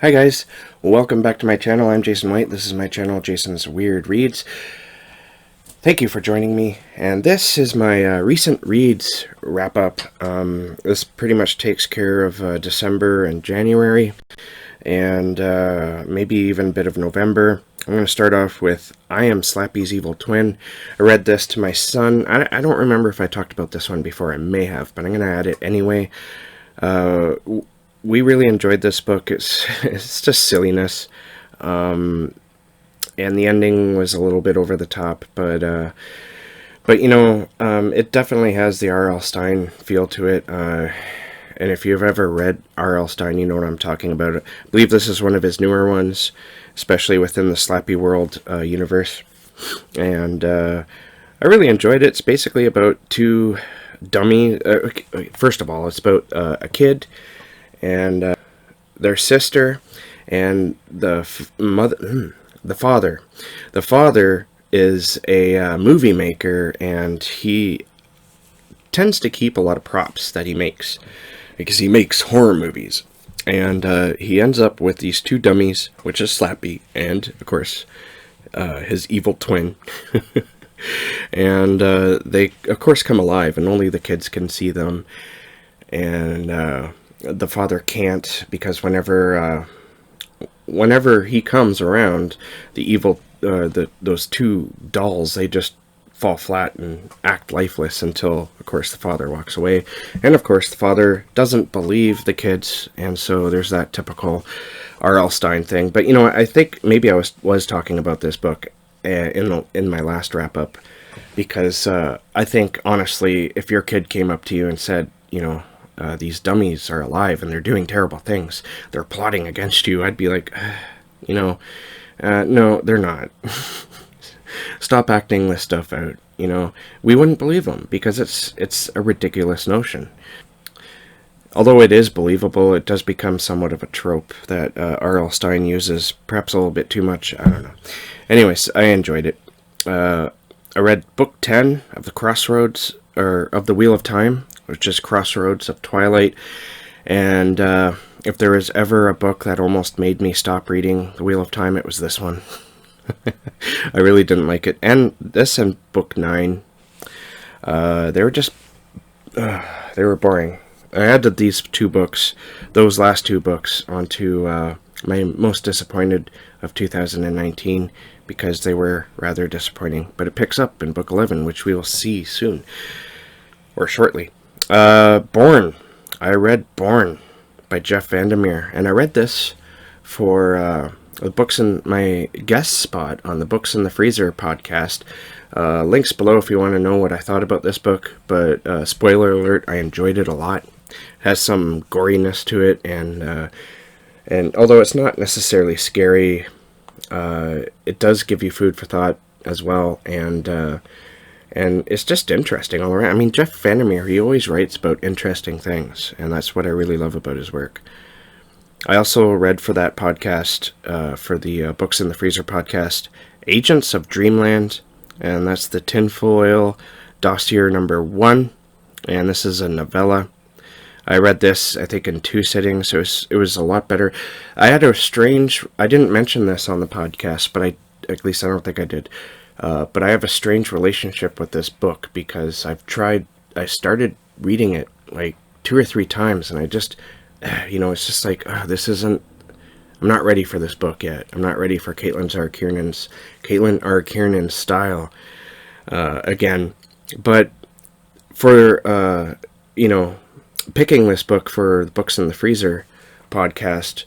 Hi guys, welcome back to my channel. I'm Jason White. This is my channel, Jason's Weird Reads. Thank you for joining me, and this is my recent reads wrap-up. This pretty much takes care of December and January, and maybe even a bit of November. I'm going to start off with I Am Slappy's Evil Twin. I read this to my son. I don't remember if I talked about this one before. I may have, but I'm going to add it anyway. We really enjoyed this book. It's just silliness, and the ending was a little bit over the top, but you know, it definitely has the R.L. Stine feel to it. And if you've ever read R.L. Stine, you know what I'm talking about. I believe this is one of his newer ones, especially within the Slappy World universe. And I really enjoyed it. It's basically about two dummy. First of all, it's about a kid and their sister and the father. The father is a movie maker, and he tends to keep a lot of props that he makes because he makes horror movies. And he ends up with these two dummies, which is Slappy and, of course, his evil twin. And they, of course, come alive, and only the kids can see them. And the father can't, because whenever he comes around, the evil those two dolls, they just fall flat and act lifeless until, of course, the father walks away. And of course the father doesn't believe the kids, and so there's that typical R.L. Stine thing. But you know, I think maybe I was talking about this book in my last wrap up, because I think honestly, if your kid came up to you and said, you know, these dummies are alive and they're doing terrible things, they're plotting against you, I'd be like, you know, no, they're not. Stop acting this stuff out. You know, we wouldn't believe them because it's a ridiculous notion. Although it is believable, it does become somewhat of a trope that R.L. Stine uses, perhaps a little bit too much. I don't know. Anyways, I enjoyed it. I read book 10 of the Crossroads, or of the Wheel of Time, which is Crossroads of Twilight. And if there was ever a book that almost made me stop reading The Wheel of Time, it was this one. I really didn't like it. And this and book 9, they were just, they were boring. I added these two books, those last two books, onto my most disappointed of 2019, because they were rather disappointing. But it picks up in book 11, which we will see soon, or shortly. Born. I read Born by Jeff Vandermeer, and I read this for the books in my guest spot on the Books in the Freezer podcast. Links below if you want to know what I thought about this book, but spoiler alert, I enjoyed it a lot. It has some goriness to it, and although it's not necessarily scary, it does give you food for thought as well, and it's just interesting all around. I mean, Jeff Vandermeer, he always writes about interesting things, and that's what I really love about his work. I also read for that podcast, for the Books in the Freezer podcast, Agents of Dreamland, and that's the Tinfoil Dossier number 1, and this is a novella. I read this, I think, in 2 sittings, so it was a lot better. I didn't mention this on the podcast, but at least I don't think I did. But I have a strange relationship with this book, because I started reading it like 2 or 3 times, and I just, you know, it's just like, I'm not ready for this book yet. I'm not ready for Caitlin R. Kiernan's style again. But for, you know, picking this book for the Books in the Freezer podcast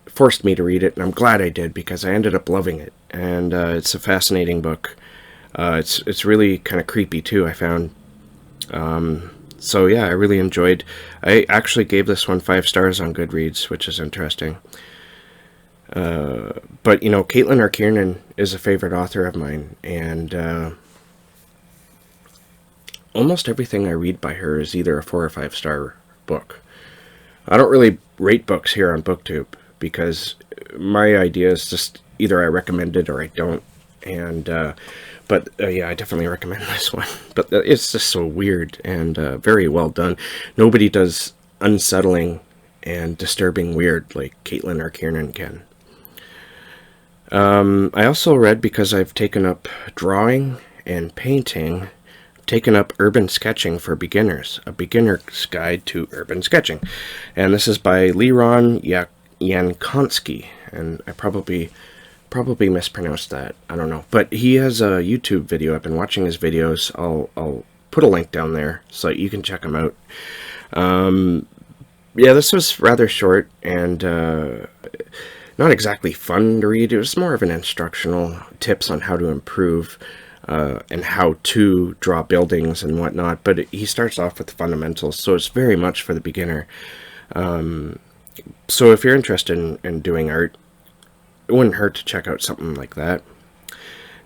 forced me to read it, and I'm glad I did, because I ended up loving it. And it's a fascinating book. It's really kind of creepy too, I found. So yeah, I really enjoyed. I actually gave this one 5 stars on Goodreads, which is interesting. But you know, Caitlin R. Kiernan is a favorite author of mine, and almost everything I read by her is either a 4 or 5 star book. I don't really rate books here on BookTube, because my idea is just either I recommend it or I don't. And but yeah, I definitely recommend this one. But it's just so weird and very well done. Nobody does unsettling and disturbing weird like Caitlin or Kieran can. I also read, because I've taken up drawing and painting, taken up urban sketching for beginners, a beginner's guide to urban sketching. And this is by Leron Yankonsky, and I probably mispronounced that. I don't know. But he has a YouTube video. I've been watching his videos. I'll put a link down there so you can check him out. Yeah, this was rather short and not exactly fun to read. It was more of an instructional tips on how to improve and how to draw buildings and whatnot. But he starts off with the fundamentals, so it's very much for the beginner. So if you're interested in doing art, it wouldn't hurt to check out something like that.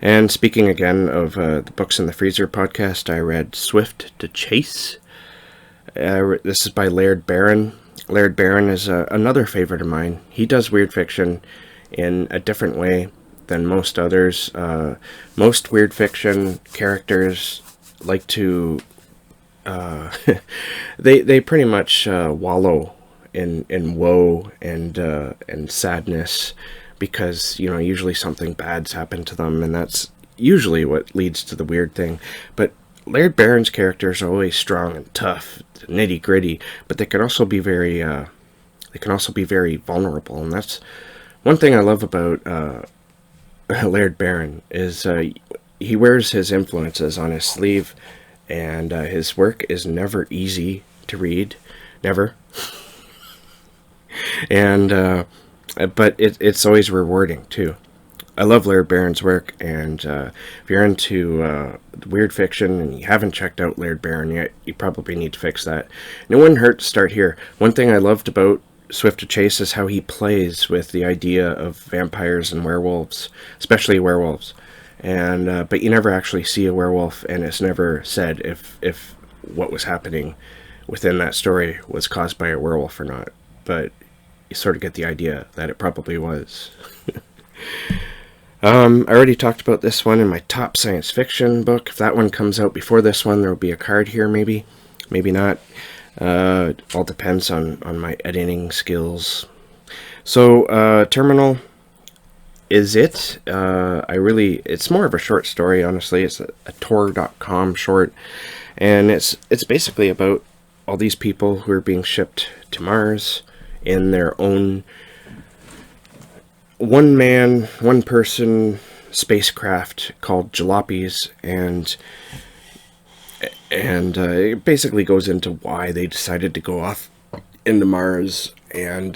And speaking again of the Books in the Freezer podcast, I read Swift to Chase. This is by Laird Barron. Laird Barron is another favorite of mine. He does weird fiction in a different way than most others. Most weird fiction characters like to they pretty much wallow in woe and sadness, because usually something bad's happened to them, and that's usually what leads to the weird thing. But Laird Barron's characters are always strong and tough, nitty gritty, but they can also be very vulnerable, and that's one thing I love about Laird Barron is he wears his influences on his sleeve, and his work is never easy to read, never. And but it's always rewarding too. I love Laird Barron's work, and if you're into weird fiction and you haven't checked out Laird Barron yet, you probably need to fix that. And it wouldn't hurt to start here. One thing I loved about Swift to Chase is how he plays with the idea of vampires and werewolves, especially werewolves. And but you never actually see a werewolf, and it's never said if what was happening within that story was caused by a werewolf or not. But you sort of get the idea that it probably was. I already talked about this one in my top science fiction book. If that one comes out before this one, there will be a card here, maybe not. It all depends on my editing skills. So Terminal is it. It's more of a short story, honestly. It's a Tor.com short, and it's basically about all these people who are being shipped to Mars in their own one person spacecraft called Slappys, and it basically goes into why they decided to go off into Mars, and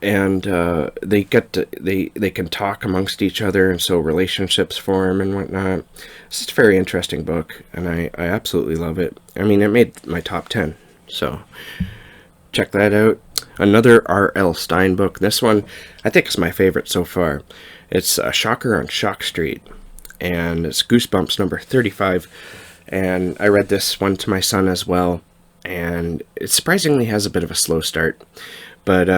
they can talk amongst each other, and so relationships form and whatnot. It's a very interesting book, and I absolutely love it. I mean, it made my top 10, so check that out. Another R.L. Stine book. This one, I think, is my favorite so far. It's A Shocker on Shock Street, and it's Goosebumps number 35. And I read this one to my son as well, and it surprisingly has a bit of a slow start. But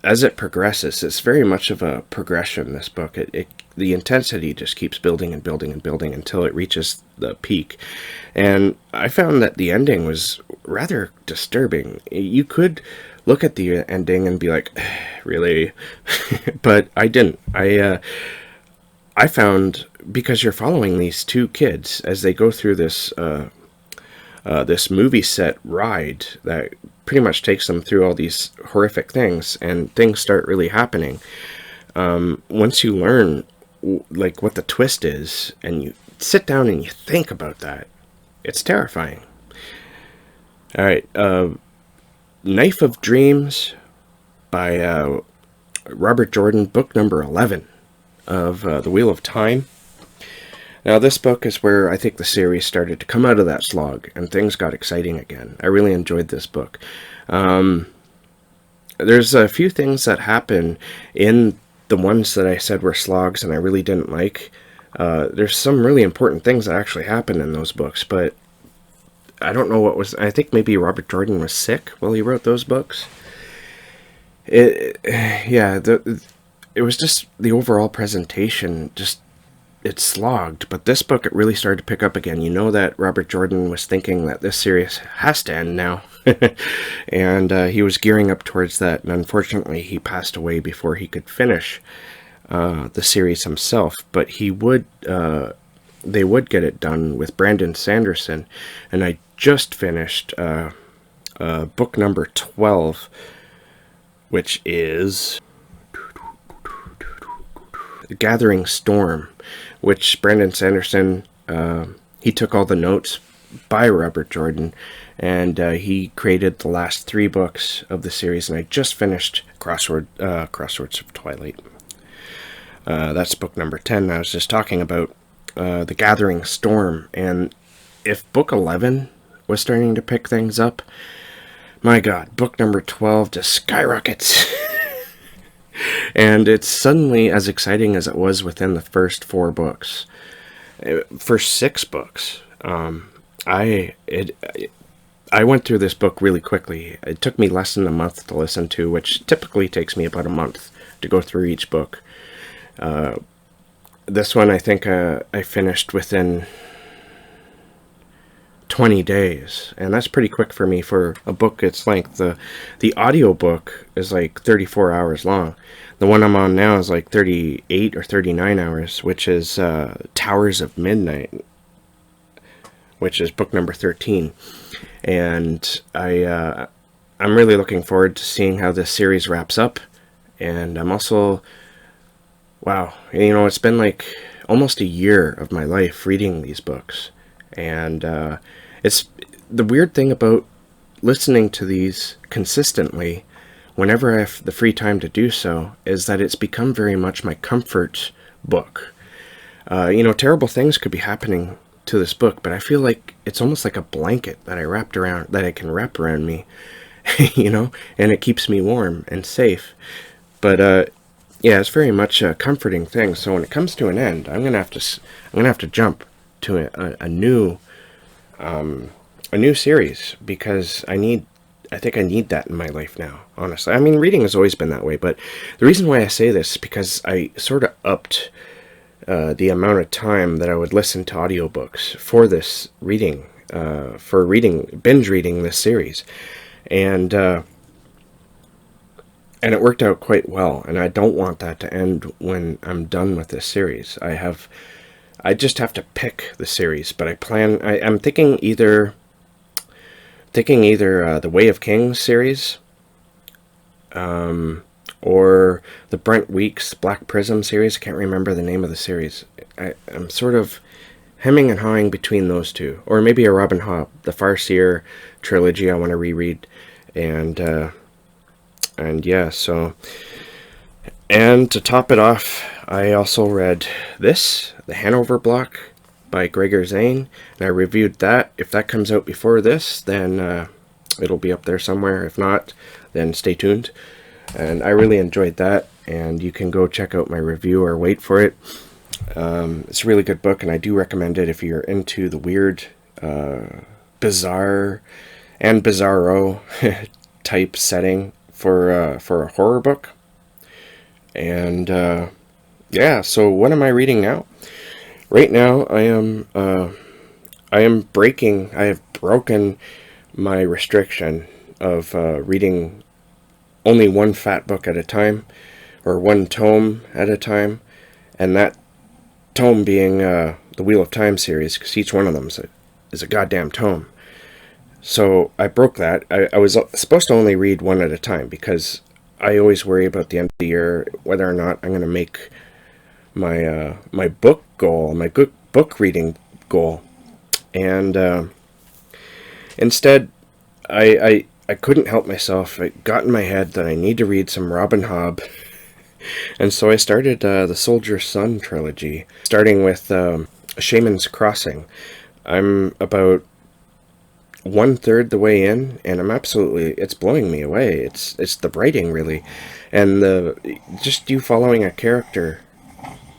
as it progresses, it's very much of a progression, this book. The intensity just keeps building and building and building until it reaches the peak. And I found that the ending was rather disturbing. You could look at the ending and be like, really? But I didn't. I found, because you're following these two kids as they go through this this movie set ride that pretty much takes them through all these horrific things, and things start really happening. Once you learn like what the twist is, and you sit down and you think about that, it's terrifying. All right, Knife of Dreams by Robert Jordan, book number 11 of The Wheel of Time. Now, this book is where I think the series started to come out of that slog, and things got exciting again. I really enjoyed this book. There's a few things that happen in the ones that I said were slogs and I really didn't like. There's some really important things that actually happen in those books, but I don't know what was... I think maybe Robert Jordan was sick while he wrote those books. It was just the overall presentation just it slogged, but this book, it really started to pick up again. You know that Robert Jordan was thinking that this series has to end now. And he was gearing up towards that, and unfortunately he passed away before he could finish the series himself. But he would, they would get it done with Brandon Sanderson, and I just finished book number 12, which is The Gathering Storm, which Brandon Sanderson, he took all the notes by Robert Jordan, and he created the last 3 books of the series, and I just finished Crossroads of Twilight. That's book number 10 I was just talking about, The Gathering Storm. And if book 11 was starting to pick things up, my god, book number 12 just skyrockets. And it's suddenly as exciting as it was within the first 4 books. First 6 books. I went through this book really quickly. It took me less than a month to listen to, which typically takes me about a month to go through each book. This one, I think I finished within 20 days, and that's pretty quick for me for a book its length. The audiobook is like 34 hours long. The one I'm on now is like 38 or 39 hours, which is Towers of Midnight, which is book number 13. And I'm really looking forward to seeing how this series wraps up. And I'm also, wow, you know, it's been like almost a year of my life reading these books. And it's the weird thing about listening to these consistently whenever I have the free time to do so is that it's become very much my comfort book. You know, terrible things could be happening to this book, but I feel like it's almost like a blanket that I can wrap around me, you know, and it keeps me warm and safe. But yeah, it's very much a comforting thing. So when it comes to an end, I'm gonna have to jump to a new series, because I think I need that in my life now, honestly. I mean, reading has always been that way, but the reason why I say this is because I sort of upped the amount of time that I would listen to audiobooks for this reading, binge reading this series. And it worked out quite well, and I don't want that to end when I'm done with this series. I just have to pick the series, but I'm thinking either the Way of Kings series, or the Brent Weeks Black Prism series. I can't remember the name of the series. I'm sort of hemming and hawing between those two, or maybe a Robin Hobb, the Farseer trilogy I want to reread, and yeah, so. And to top it off, I also read this, The Hanover Block by Gregor Zane, and I reviewed that. If that comes out before this, then it'll be up there somewhere. If not, then stay tuned. And I really enjoyed that, and you can go check out my review or wait for it. It's a really good book, and I do recommend it if you're into the weird, bizarre, and bizarro type setting for a horror book. And yeah, so what am I reading now? Right now, I have broken my restriction of reading only one fat book at a time, or one tome at a time, and that tome being the Wheel of Time series, because each one of them is a goddamn tome. So I broke that. I was supposed to only read one at a time, because I always worry about the end of the year whether or not I'm going to make my my book goal, my good book reading goal. And instead, I couldn't help myself. It got in my head that I need to read some Robin Hobb. And so I started the Soldier's Son trilogy, starting with Shaman's Crossing. I'm about 1/3 the way in, and it's blowing me away. It's the writing, really, and just you following a character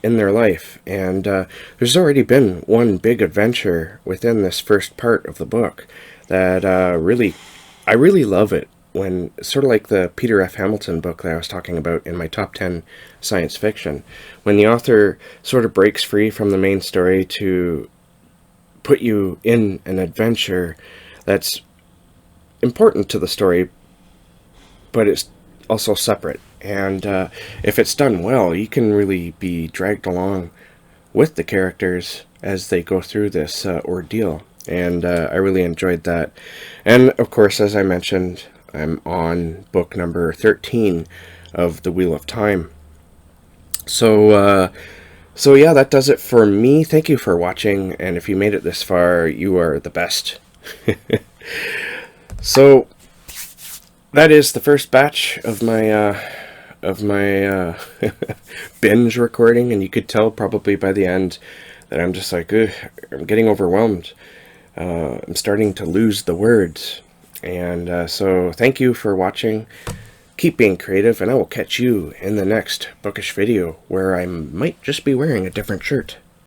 in their life. And there's already been one big adventure within this first part of the book that I really love it. when, sort of like the Peter F. Hamilton book that I was talking about in my top 10 science fiction, when the author sort of breaks free from the main story to put you in an adventure that's important to the story, but it's also separate. And if it's done well, you can really be dragged along with the characters as they go through this ordeal. And I really enjoyed that. And of course, as I mentioned, I'm on book number 13 of The Wheel of Time. So yeah, that does it for me. Thank you for watching, and if you made it this far, you are the best. So that is the first batch of my binge recording, and you could tell probably by the end that I'm just like, ugh, I'm getting overwhelmed. I'm starting to lose the words. And so thank you for watching. Keep being creative, and I will catch you in the next bookish video, where I might just be wearing a different shirt.